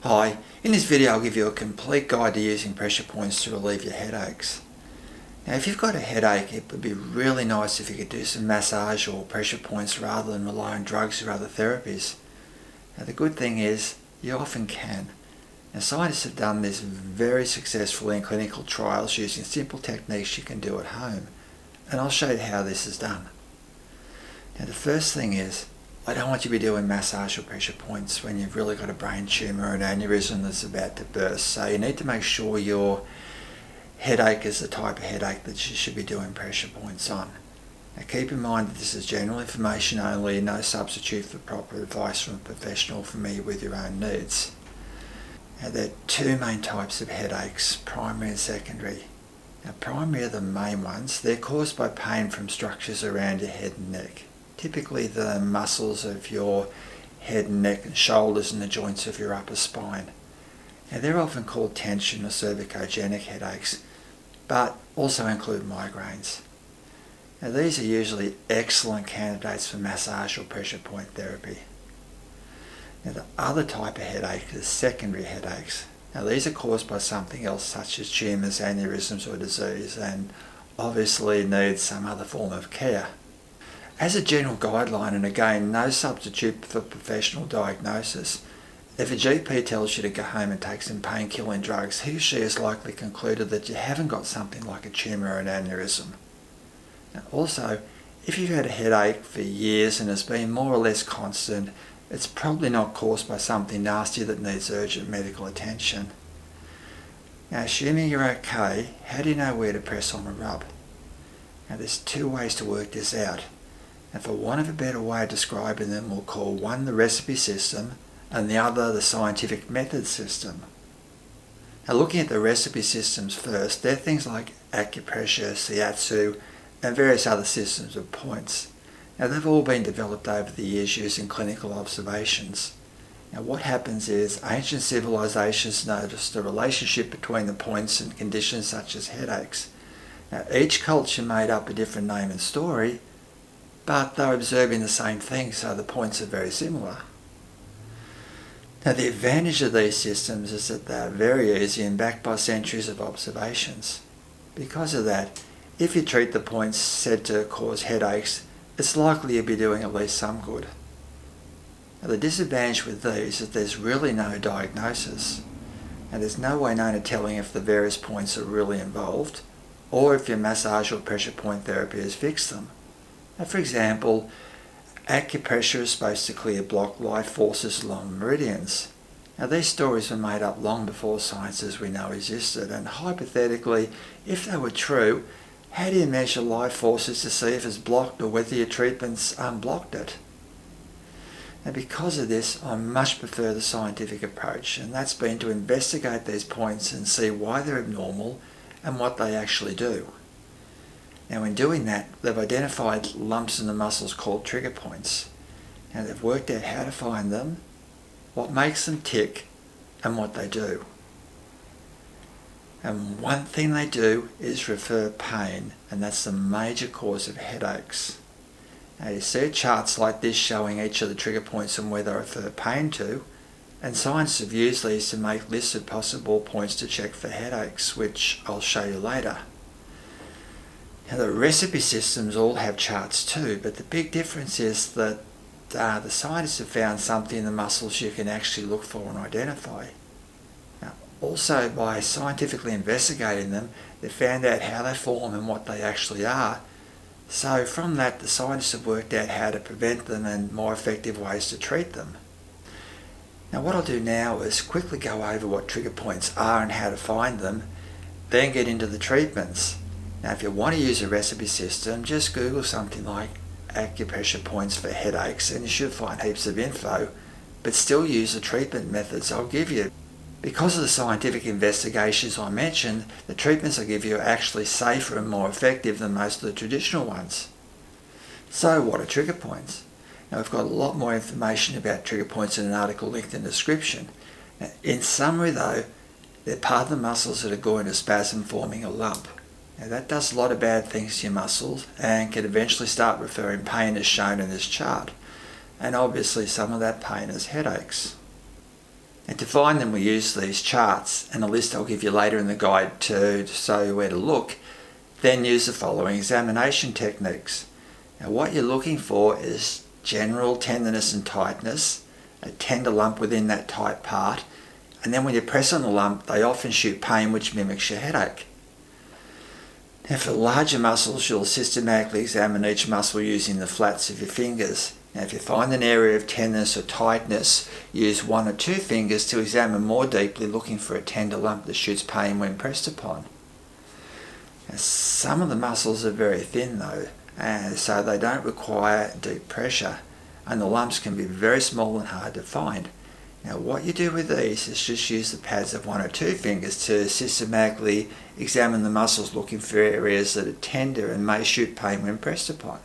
Hi, in this video I'll give you a complete guide to using pressure points to relieve your headaches. Now if you've got a headache, it would be really nice if you could do some massage or pressure points rather than rely on drugs or other therapies. Now the good thing is, you often can. Now scientists have done this very successfully in clinical trials using simple techniques you can do at home. And I'll show you how this is done. Now the first thing is, I don't want you to be doing massage or pressure points when you've really got a brain tumour or an aneurysm that's about to burst. So you need to make sure your headache is the type of headache that you should be doing pressure points on. Now keep in mind that this is general information only, no substitute for proper advice from a professional familiar with your own needs. Now there are two main types of headaches, primary and secondary. Now primary are the main ones. They're caused by pain from structures around your head and neck. Typically the muscles of your head and neck and shoulders and the joints of your upper spine. Now they're often called tension or cervicogenic headaches, but also include migraines. Now these are usually excellent candidates for massage or pressure point therapy. Now the other type of headache is secondary headaches. Now these are caused by something else such as tumours, aneurysms or disease, and obviously need some other form of care. As a general guideline, and again, no substitute for professional diagnosis, if a GP tells you to go home and take some pain-killing drugs, he or she has likely concluded that you haven't got something like a tumour or an aneurysm. Now also, if you've had a headache for years and has been more or less constant, it's probably not caused by something nasty that needs urgent medical attention. Now assuming you're okay, how do you know where to press on a rub? Now there's two ways to work this out. And for want of a better way of describing them, we'll call one the recipe system and the other the scientific method system. Now looking at the recipe systems first, they're things like acupressure, shiatsu and various other systems of points. Now they've all been developed over the years using clinical observations. Now what happens is ancient civilizations noticed a relationship between the points and conditions such as headaches. Now each culture made up a different name and story, but they're observing the same thing, so the points are very similar. Now the advantage of these systems is that they're very easy and backed by centuries of observations. Because of that, if you treat the points said to cause headaches, it's likely you'll be doing at least some good. Now the disadvantage with these is there's really no diagnosis, and there's no way known of telling if the various points are really involved, or if your massage or pressure point therapy has fixed them. Now, for example, acupressure is supposed to clear blocked life forces along meridians. Now these stories were made up long before science as we know existed, and hypothetically, if they were true, how do you measure life forces to see if it's blocked or whether your treatments unblocked it? Now because of this, I much prefer the scientific approach, and that's been to investigate these points and see why they're abnormal and what they actually do. Now in doing that, they've identified lumps in the muscles called trigger points. Now they've worked out how to find them, what makes them tick, and what they do. And one thing they do is refer pain, and that's the major cause of headaches. Now you see charts like this showing each of the trigger points and where they refer pain to, and scientists have used these to make lists of possible points to check for headaches, which I'll show you later. Now the recipe systems all have charts too, but the big difference is that the scientists have found something in the muscles you can actually look for and identify. Now, also by scientifically investigating them, they found out how they form and what they actually are. So from that, the scientists have worked out how to prevent them and more effective ways to treat them. Now what I'll do now is quickly go over what trigger points are and how to find them, then get into the treatments. Now if you want to use a recipe system, just Google something like acupressure points for headaches and you should find heaps of info, but still use the treatment methods I'll give you. Because of the scientific investigations I mentioned, the treatments I give you are actually safer and more effective than most of the traditional ones. So what are trigger points? Now we've got a lot more information about trigger points in an article linked in the description. Now, in summary though, they're part of the muscles that are going to spasm, forming a lump. Now that does a lot of bad things to your muscles and can eventually start referring pain as shown in this chart. And obviously some of that pain is headaches. And To find them we use these charts and a list I'll give you later in the guide to show you where to look. Then use the following examination techniques. Now what you're looking for is general tenderness and tightness, a tender lump within that tight part, and then when you press on the lump they often shoot pain which mimics your headache. Now for larger muscles you'll systematically examine each muscle using the flats of your fingers. Now if you find an area of tenderness or tightness, use 1 or 2 fingers to examine more deeply, looking for a tender lump that shoots pain when pressed upon. Now, some of the muscles are very thin though, and so they don't require deep pressure, and the lumps can be very small and hard to find. Now what you do with these is just use the pads of 1 or 2 fingers to systematically examine the muscles, looking for areas that are tender and may shoot pain when pressed upon.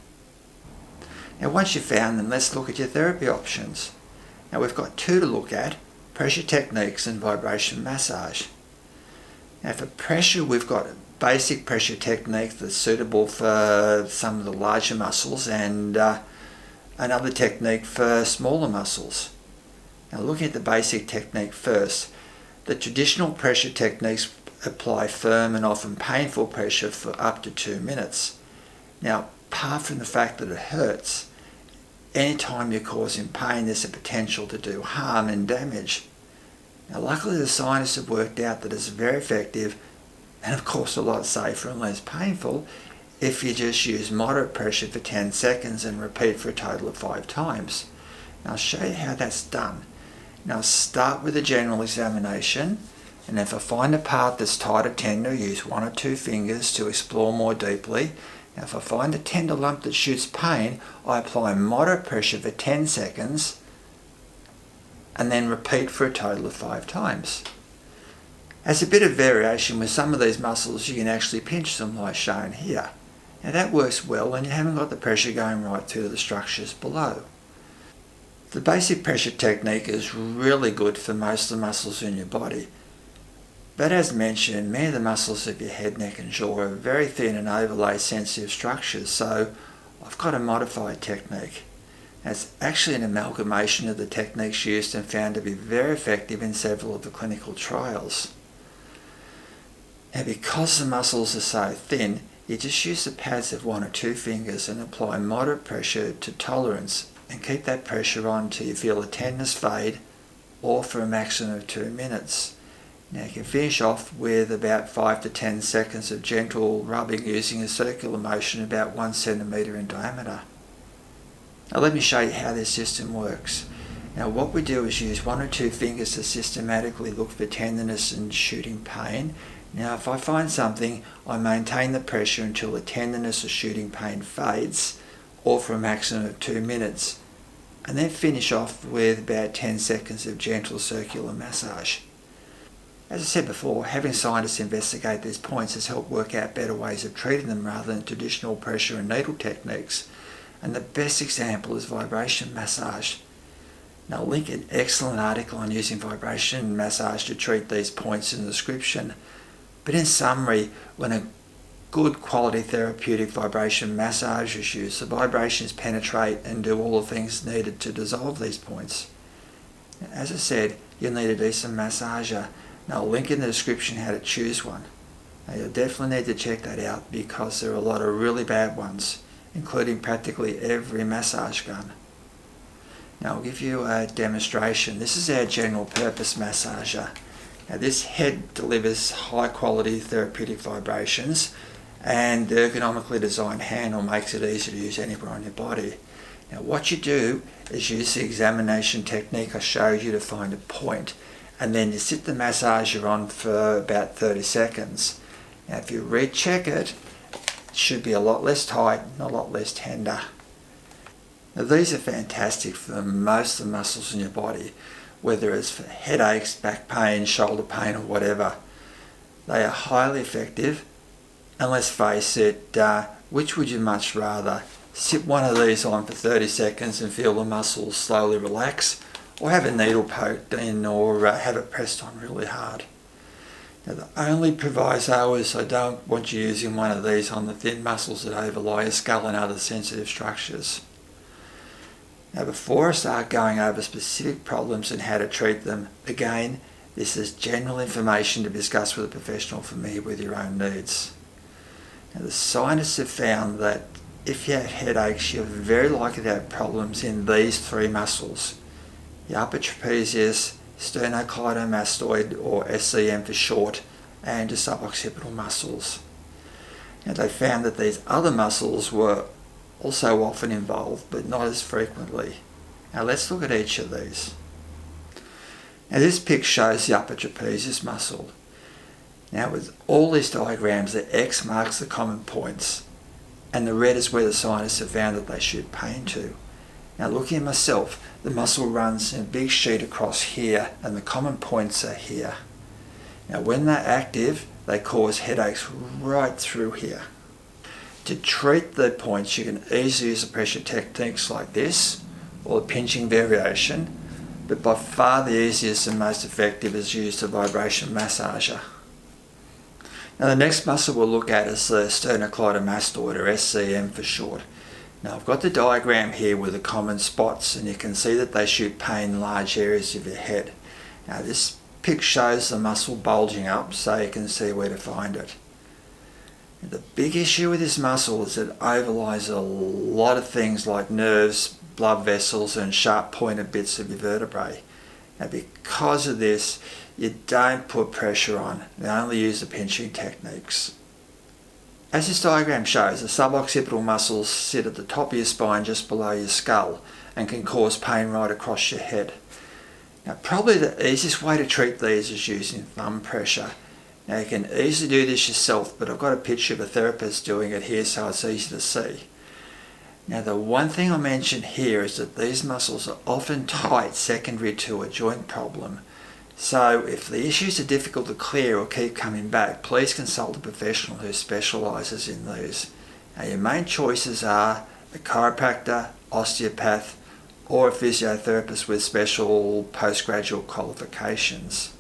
Now once you've found them, let's look at your therapy options. Now we've got 2 to look at: pressure techniques and vibration massage. Now for pressure we've got a basic pressure technique that's suitable for some of the larger muscles, and another technique for smaller muscles. Now looking at the basic technique first, the traditional pressure techniques apply firm and often painful pressure for up to 2 minutes. Now apart from the fact that it hurts, anytime you're causing pain there's a potential to do harm and damage. Now luckily the scientists have worked out that it's very effective and of course a lot safer and less painful if you just use moderate pressure for 10 seconds and repeat for a total of 5 times. Now I'll show you how that's done. Now start with a general examination, and if I find a part that's tight or tender, use 1 or 2 fingers to explore more deeply. Now if I find a tender lump that shoots pain, I apply moderate pressure for 10 seconds and then repeat for a total of 5 times. As a bit of variation with some of these muscles, you can actually pinch them like shown here. Now that works well when you haven't got the pressure going right through the structures below. The basic pressure technique is really good for most of the muscles in your body. But as mentioned, many of the muscles of your head, neck and jaw are very thin and overlay sensitive structures, so I've got a modified technique. It's actually an amalgamation of the techniques used and found to be very effective in several of the clinical trials. Now because the muscles are so thin, you just use the pads of 1 or 2 fingers and apply moderate pressure to tolerance, and keep that pressure on till you feel the tenderness fade, or for a maximum of 2 minutes. Now you can finish off with about 5 to 10 seconds of gentle rubbing using a circular motion about 1 centimetre in diameter. Now let me show you how this system works. Now what we do is use 1 or 2 fingers to systematically look for tenderness and shooting pain. Now if I find something, I maintain the pressure until the tenderness or shooting pain fades, or for a maximum of 2 minutes, and then finish off with about 10 seconds of gentle circular massage. As I said before, having scientists investigate these points has helped work out better ways of treating them rather than traditional pressure and needle techniques, and the best example is vibration massage. Now I'll link an excellent article on using vibration massage to treat these points in the description, but in summary, when a good quality therapeutic vibration massage is used, the vibrations penetrate and do all the things needed to dissolve these points. As I said, you'll need a decent massager. Now I'll link in the description how to choose one. Now you'll definitely need to check that out because there are a lot of really bad ones, including practically every massage gun. Now I'll give you a demonstration. This is our general purpose massager. Now this head delivers high quality therapeutic vibrations, and the ergonomically designed handle makes it easy to use anywhere on your body. Now what you do is use the examination technique I showed you to find a point, and then you sit the massager on for about 30 seconds. Now if you recheck it, it should be a lot less tight and a lot less tender. Now these are fantastic for most of the muscles in your body, whether it's for headaches, back pain, shoulder pain or whatever. They are highly effective, and let's face it, which would you much rather? Sit one of these on for 30 seconds and feel the muscles slowly relax, or have a needle poked in, or have it pressed on really hard. Now the only proviso is I don't want you using one of these on the thin muscles that overlie your skull and other sensitive structures. Now before I start going over specific problems and how to treat them, again, this is general information to discuss with a professional familiar with your own needs. Now the scientists have found that if you have headaches, you're very likely to have problems in these three muscles: the upper trapezius, sternocleidomastoid, or SCM for short, and the suboccipital muscles. Now they found that these other muscles were also often involved, but not as frequently. Now let's look at each of these. Now this picture shows the upper trapezius muscle. Now with all these diagrams, the X marks the common points, and the red is where the scientists have found that they shoot pain to. Now looking at myself, the muscle runs in a big sheet across here, and the common points are here. Now when they're active, they cause headaches right through here. To treat the points, you can easily use the pressure techniques like this, or the pinching variation, but by far the easiest and most effective is use the vibration massager. Now the next muscle we'll look at is the sternocleidomastoid, or SCM for short. Now I've got the diagram here with the common spots, and you can see that they shoot pain in large areas of your head. Now this pic shows the muscle bulging up, so you can see where to find it. And the big issue with this muscle is it overlies a lot of things like nerves, blood vessels, and sharp pointed bits of your vertebrae. Now because of this, you don't put pressure on, you only use the pinching techniques. As this diagram shows, the suboccipital muscles sit at the top of your spine just below your skull and can cause pain right across your head. Now probably the easiest way to treat these is using thumb pressure. Now you can easily do this yourself, but I've got a picture of a therapist doing it here so it's easy to see. Now the one thing I mention here is that these muscles are often tight secondary to a joint problem. So if the issues are difficult to clear or keep coming back, please consult a professional who specialises in these. Now your main choices are a chiropractor, osteopath, or a physiotherapist with special postgraduate qualifications.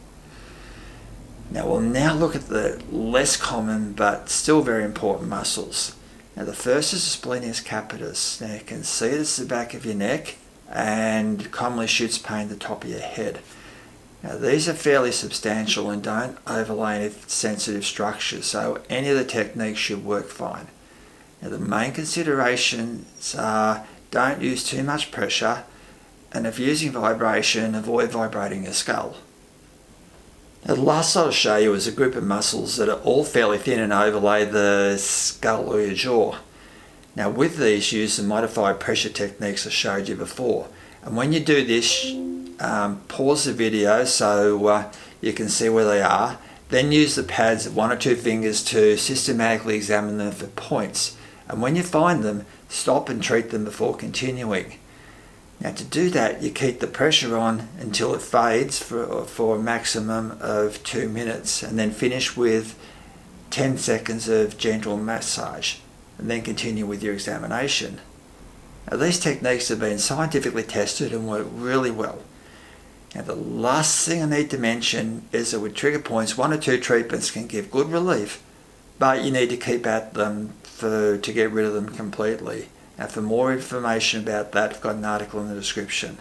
Now we'll now look at the less common but still very important muscles. Now the first is the splenius capitis. Now you can see this is the back of your neck and commonly shoots pain at the top of your head. Now these are fairly substantial and don't overlay any sensitive structures, so any of the techniques should work fine. Now the main considerations are don't use too much pressure, and if using vibration, avoid vibrating your skull. Now the last I'll show you is a group of muscles that are all fairly thin and overlay the skull or your jaw. Now with these, use the modified pressure techniques I showed you before. And when you do this, pause the video so you can see where they are. Then use the pads of 1 or 2 fingers to systematically examine them for points. And when you find them, stop and treat them before continuing. Now to do that, you keep the pressure on until it fades for a maximum of 2 minutes, and then finish with 10 seconds of gentle massage, and then continue with your examination. Now these techniques have been scientifically tested and work really well. Now the last thing I need to mention is that with trigger points, 1 or 2 treatments can give good relief, but you need to keep at them to get rid of them completely. Now for more information about that, I've got an article in the description.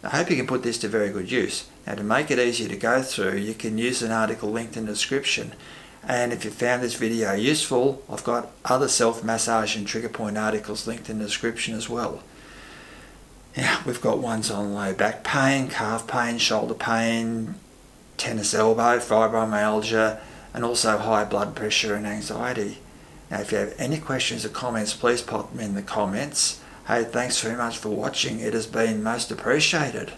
I hope you can put this to very good use. Now to make it easier to go through, you can use an article linked in the description. And if you found this video useful, I've got other self-massage and trigger point articles linked in the description as well. Now we've got ones on low back pain, calf pain, shoulder pain, tennis elbow, fibromyalgia, and also high blood pressure and anxiety. Now if you have any questions or comments, please pop them in the comments. Hey, thanks very much for watching. It has been most appreciated.